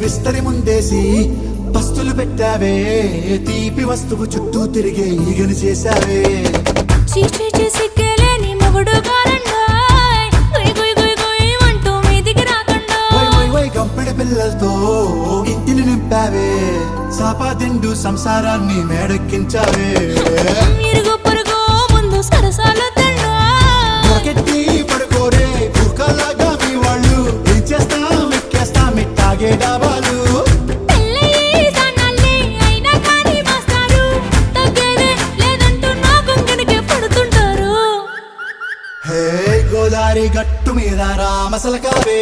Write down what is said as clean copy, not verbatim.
విస్తరి ముందేసి పస్తులు పెట్టావే తీపి వస్తువు చుట్టూ తిరిగే ఈగని చేశావే చీచీ సిగ్గలేని మొగుడు గారండాయ్ గుయ్ గుయ్ గుయ్ గుయ్ అంటూ మీదికి రాకండా వై వై వై గంపెడి పిల్లలతో ఇంటిని నింపావే సాపాదిండు సంసారాన్ని మేడెక్కించావే ఇరుగు పొరుగు ముందు సరసాలొద్దండా మొకెట్టి పడుకోరే కుక్కలాగా మీ వాళ్ళు ఏం చేస్తాం ఎక్కేస్తాం ఇట్టాగే డాబాలు పెళ్ళయి సన్నాల్ని అయినా కానీ మాస్తారు తగ్గేదే లేదంటూ నా కొంగనికే పడుతుంటారు హే గోదారి గట్టు మీద రామసలకావే